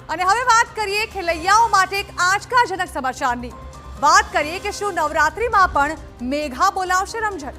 અને હવે વાત કરીએ ખેલૈયાઓ માટે એક આંચકાજનક સમાચારની। વાત કરીએ કે શું નવરાત્રિમાં પણ મેઘા બોલાવશે રમઝટ।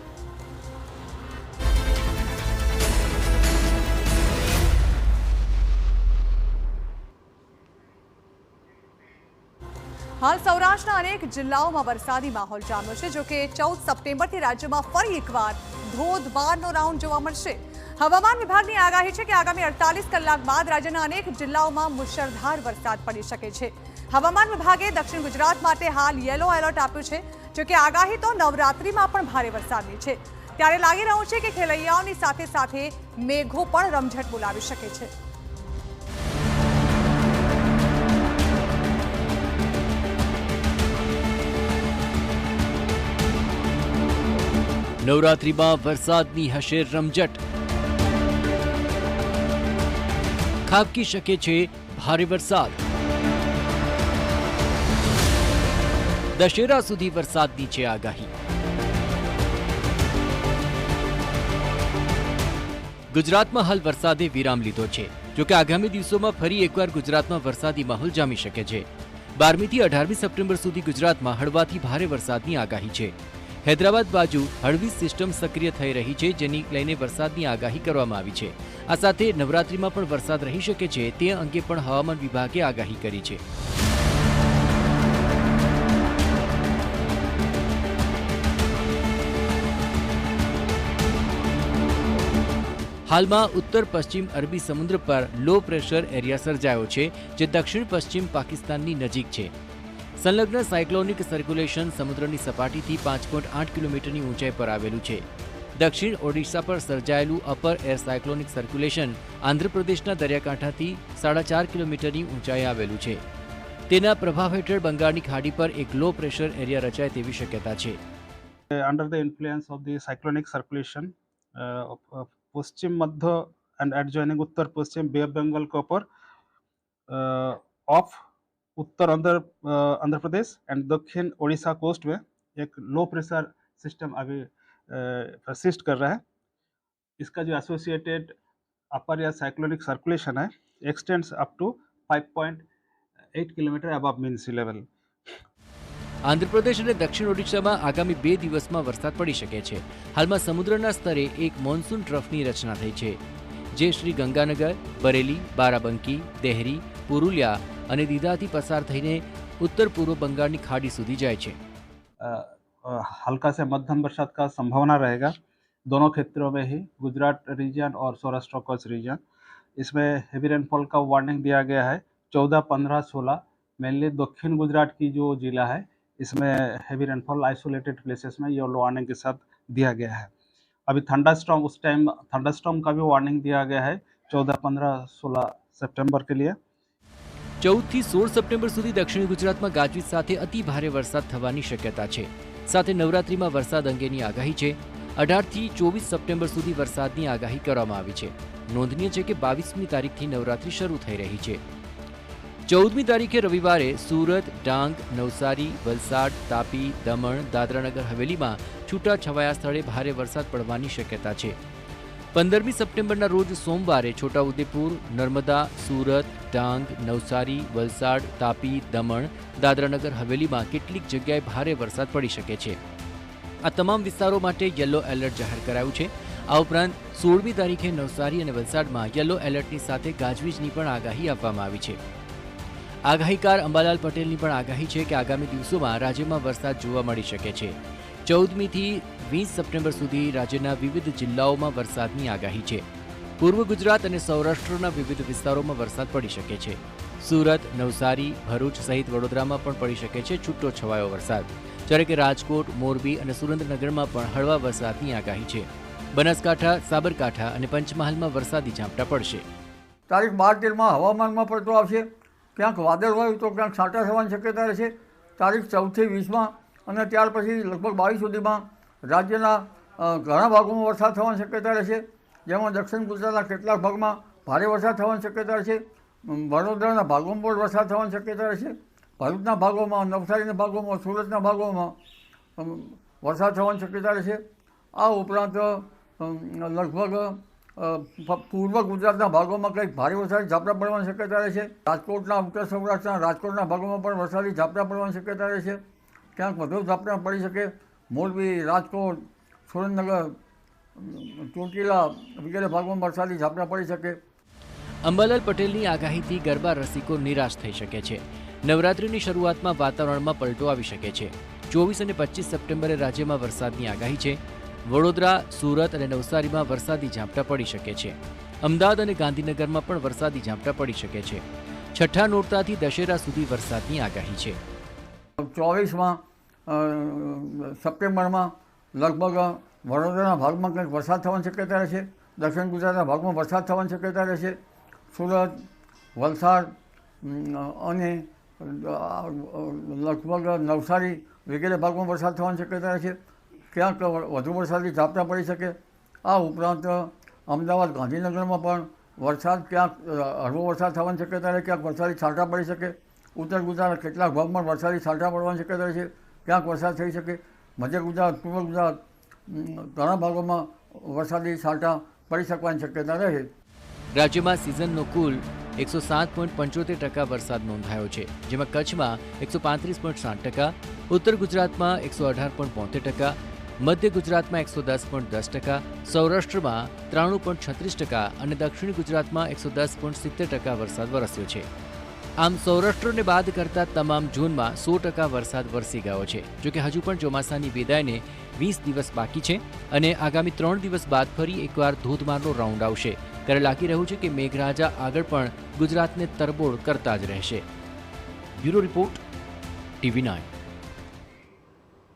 હાલ સૌરાષ્ટ્રના અનેક જિલ્લાઓમાં વરસાદી માહોલ જામ્યો છે। જો કે 14 સપ્ટેમ્બરથી રાજ્યમાં ફરી એકવાર ધોધમારનો રાઉન્ડ જોવા મળશે। હવામાન વિભાગની આગાહી છે કે આગામી 48 કલાક બાદ રાજ્યના અનેક જિલ્લાઓમાં મુશળધાર વરસાદ પડી શકે છે। હવામાન વિભાગે દક્ષિણ ગુજરાત માટે હાલ યલો એલર્ટ આપ્યું છે। જો કે આગાહી તો નવરાત્રિમાં પણ ભારે વરસાદની છે। ત્યારે લાગી રહ્યું છે કે ખેલૈયાઓની સાથે સાથે મેઘો પણ રમઝટ બોલાવી શકે છે। નવરાત્રિમાં વરસાદની હશે રમઝટ। ખાબકી શકે છે ભારે વરસાદ। દશેરા સુધી વરસાદની છે આગાહી। ગુજરાતમાં હાલ વરસાદે વિરામ લીધો છે। જોકે આગામી દિવસોમાં ફરી એકવાર ગુજરાતમાં વરસાદી માહોલ જામી શકે છે। 12મી થી 18મી સપ્ટેમ્બર સુધી ગુજરાતમાં હળવાથી ભારે વરસાદની આગાહી છે। હૈદરાબાદ બાજુ હળવી સિસ્ટમ સક્રિય થઈ રહી છે, જેની લઈને વરસાદની આગાહી કરવામાં આવી છે। આ સાથે નવરાત્રિમાં પણ વરસાદ રહી શકે છે તે અંગે પણ હવામાન વિભાગે આગાહી કરી છે। હાલમાં ઉત્તર પશ્ચિમ અરબી સમુદ્ર પર લો પ્રેશર એરિયા સર્જાયો છે, જે દક્ષિણ પશ્ચિમ પાકિસ્તાનની નજીક છે। સંલગ્ન સાયક્લોનિક સર્ક્યુલેશન સમુદ્રની સપાટીથી 5.8 કિલોમીટરની ઊંચાઈ પર આવેલું છે। દક્ષિણ ઓડિશા પર સર્જાયેલું અપર એર સાયક્લોનિક સર્ક્યુલેશન આંધ્રપ્રદેશના દરિયાકાંઠાથી 4.5 કિલોમીટરની ઊંચાઈએ આવેલું છે। તેના પ્રભાવ હેઠળ બંગાળની ખાડી પર એક લો પ્રેશર એરિયા રચાય તેવી શક્યતા છે। Under the influence of the cyclonic circulation, पश्चिम मध्य and adjoining उत्तर पश्चिम बे ऑफ बंगाल के ऊपर ऑफ उत्तर आंध्र प्रदेश एंड दक्षिण ओडिशा कोस्ट में एक लो प्रेशर सिस्टम अभी परसिस्ट कर रहा है। इसका जो एसोसिएटेड अपर या साइक्लोनिक सर्कुलेशन है extends up to 5.8 kilometre above mean sea level. Andhra Pradesh અને દક્ષિણ ઓડિશામાં આગામી 2 દિવસમાં વરસાદ પડી શકે છે। હાલમાં સમુદ્રના સ્તરે એક મોન્સૂન ટ્રફની રચના થઈ છે, જે શ્રી ગંગાનગર, બરેલી, બારાબંકી, દેહરી, પુરુલિયા અને દીદાથી પસાર થઈને ઉત્તર પૂર્વ બંગાળની ખાડી સુધી જાય છે। हल्का से मध्यम बरसात का संभावना रहेगा दोनों क्षेत्रों में ही, गुजरात रीजन और सौराष्ट्र कच्छ रीजन। इसमें हेवी रेनफॉल का वार्निंग दिया गया है 14, 15, 16 मेनली दक्षिण गुजरात की जो जिला है इसमें हेवी रेनफॉल आइसोलेटेड प्लेसेस में येलो वार्निंग के साथ दिया गया है। अभी थंडरस्टॉर्म उस टाइम थंडरस्टॉर्म का भी वार्निंग दिया गया है 14, 15, 16 सितंबर के लिए। 14 થી 16 સપ્ટેમ્બર સુધી દક્ષિણ ગુજરાતમાં ગાજવીજ સાથે અતિ ભારે વરસાદ થવાની શક્યતા છે। સાથે નવરાત્રિમાં વરસાદ અંગેની આગાહી છે। 18 થી 24 સપ્ટેમ્બર સુધી વરસાદની આગાહી કરવામાં આવી છે। નોંધનીય છે કે 22મી તારીખથી નવરાત્રિ શરૂ થઈ રહી છે। 14મી તારીખે રવિવારે સુરત, ડાંગ, નવસારી, વલસાડ, તાપી, દમણ, દાદરાનગર હવેલીમાં છૂટાછવાયા સ્થળે ભારે વરસાદ પડવાની શક્યતા છે। 15મી સપ્ટેમ્બરના રોજ સોમવારે છોટાઉદેપુર, નર્મદા, સુરત, ડાંગ, નવસારી, વલસાડ, તાપી, દમણ, દાદરાનગર હવેલીમાં કેટલીક જગ્યાએ ભારે વરસાદ પડી શકે છે। આ તમામ વિસ્તારો માટે યલો એલર્ટ જાહેર કરાયું છે। આ ઉપરાંત 16મી તારીખે નવસારી અને વલસાડમાં યલો એલર્ટની સાથે ગાજવીજની પણ આગાહી આપવામાં આવી છે। આગાહીકાર અંબાલાલ પટેલની પણ આગાહી છે કે આગામી દિવસોમાં રાજ્યમાં વરસાદ જોવા મળી શકે છે। 14મી થી 20 સપ્ટેમ્બર સુધી રાજ્યના વિવિધ જિલ્લાઓમાં વરસાદની આગાહી છે। પૂર્વ ગુજરાત અને સૌરાષ્ટ્રના વિવિધ વિસ્તારોમાં વરસાદ પડી શકે છે। સુરત, નવસારી, ભરૂચ સહિત વડોદરામાં પણ પડી શકે છે છૂટો છવાયો વરસાદ, જ્યારે કે રાજકોટ, મોરબી અને સુરેન્દ્રનગરમાં પણ હળવા વરસાદની આગાહી છે। બનાસકાંઠા, સાબરકાંઠા અને પંચમહાલમાં વરસાદી ઝાપટા પડશે। તારીખ 12-13માં હવામાનમાં પડતો આવશે। ક્યાંક વાદળવાયું તો ક્યાંક છાંટા થવાની શક્યતા રહેશે। તારીખ 14 થી 20માં અને ત્યાર પછી લગભગ 22 સુધીમાં રાજ્યના ઘણા ભાગોમાં વરસાદ થવાની શક્યતા રહેશે, જેમાં દક્ષિણ ગુજરાતના કેટલાક ભાગમાં ભારે વરસાદ થવાની શક્યતા રહેશે। વડોદરાના ભાગોમાં પણ વરસાદ થવાની શક્યતા રહેશે। ભરૂચના ભાગોમાં, નવસારીના ભાગોમાં, સુરતના ભાગોમાં વરસાદ થવાની શક્યતા રહેશે। આ ઉપરાંત લગભગ પૂર્વ ગુજરાતના ભાગોમાં કંઈક ભારે વરસાદી ઝાપટા પડવાની શક્યતા રહે છે. રાજકોટના ઉત્તર સૌરાષ્ટ્રના રાજકોટના ભાગોમાં પણ વરસાદી ઝાપટા પડવાની શક્યતા રહે છે. ક્યાંક વધુ ઝાપટા પડી શકે. મોરબી, રાજકોટ, સુરેન્દ્રનગર, ચોટીલા વગેરે ભાગોમાં વરસાદી ઝાપટા પડી શકે. અંબાલાલ પટેલની આગાહીથી ગરબા રસિકો નિરાશ થઈ શકે છે. નવરાત્રિની શરૂઆતમાં વાતાવરણમાં પલટો આવી શકે છે. 24 અને 25 સપ્ટેમ્બરે રાજ્યમાં વરસાદની આગાહી છે. વડોદરા, સુરત અને નવસારીમાં વરસાદી ઝાપટા પડી શકે છે. અમદાવાદ અને ગાંધીનગરમાં પણ વરસાદી ઝાપટા પડી શકે છે. છઠ્ઠા નોરતાથી દશેરા સુધી વરસાદની આગાહી છે. 24 સપ્ટેમ્બરમાં લગભગ વડોદરાના ભાગમાં કંઈક વરસાદ થવાની શક્યતા રહેશે. દક્ષિણ ગુજરાતના ભાગમાં વરસાદ થવાની શક્યતા રહેશે. સુરત, વલસાડ અને લગભગ નવસારી વગેરે ભાગમાં વરસાદ થવાની શક્યતા રહેશે. ક્યાંક વધુ વરસાદી ઝાપટા પડી શકે. આ ઉપરાંત અમદાવાદ, ગાંધીનગરમાં પણ વરસાદ ક્યાંક હળવો વરસાદ થવાની શક્યતા રહે. ક્યાંક વરસાદી છાંટા પડી શકે. ઉત્તર ગુજરાતના કેટલાક ભાગમાં વરસાદી છાંટા પડવાની શક્યતા રહે છે. ક્યાંક વરસાદ થઈ શકે. મધ્ય ગુજરાત, પૂર્વ ગુજરાત ઘણા ભાગોમાં વરસાદી છાંટા પડી શકવાની શક્યતા રહે. રાજ્યમાં સિઝનનો કુલ 107.75% વરસાદ નોંધાયો છે, જેમાં કચ્છમાં 135.60%, ઉત્તર ગુજરાતમાં 118.72%, મધ્ય ગુજરાતમાં 110.10%, સૌરાષ્ટ્રમાં 93.36% અને દક્ષિણ ગુજરાતમાં 110.70% વરસાદ વરસ્યો છે. આમ સૌરાષ્ટ્રને બાદ કરતા તમામ ઝોનમાં 100% વરસાદ વરસી ગયો છે. જોકે હજુ પણ ચોમાસાની વિદાયને 20 દિવસ બાકી છે અને આગામી 3 દિવસ બાદ ફરી એકવાર ધોધમારનો રાઉન્ડ આવશે. ત્યારે લાગી રહ્યું છે કે મેઘરાજા આગળ પણ ગુજરાતને તરબોળ કરતા જ રહેશે. Bureau report, TV9.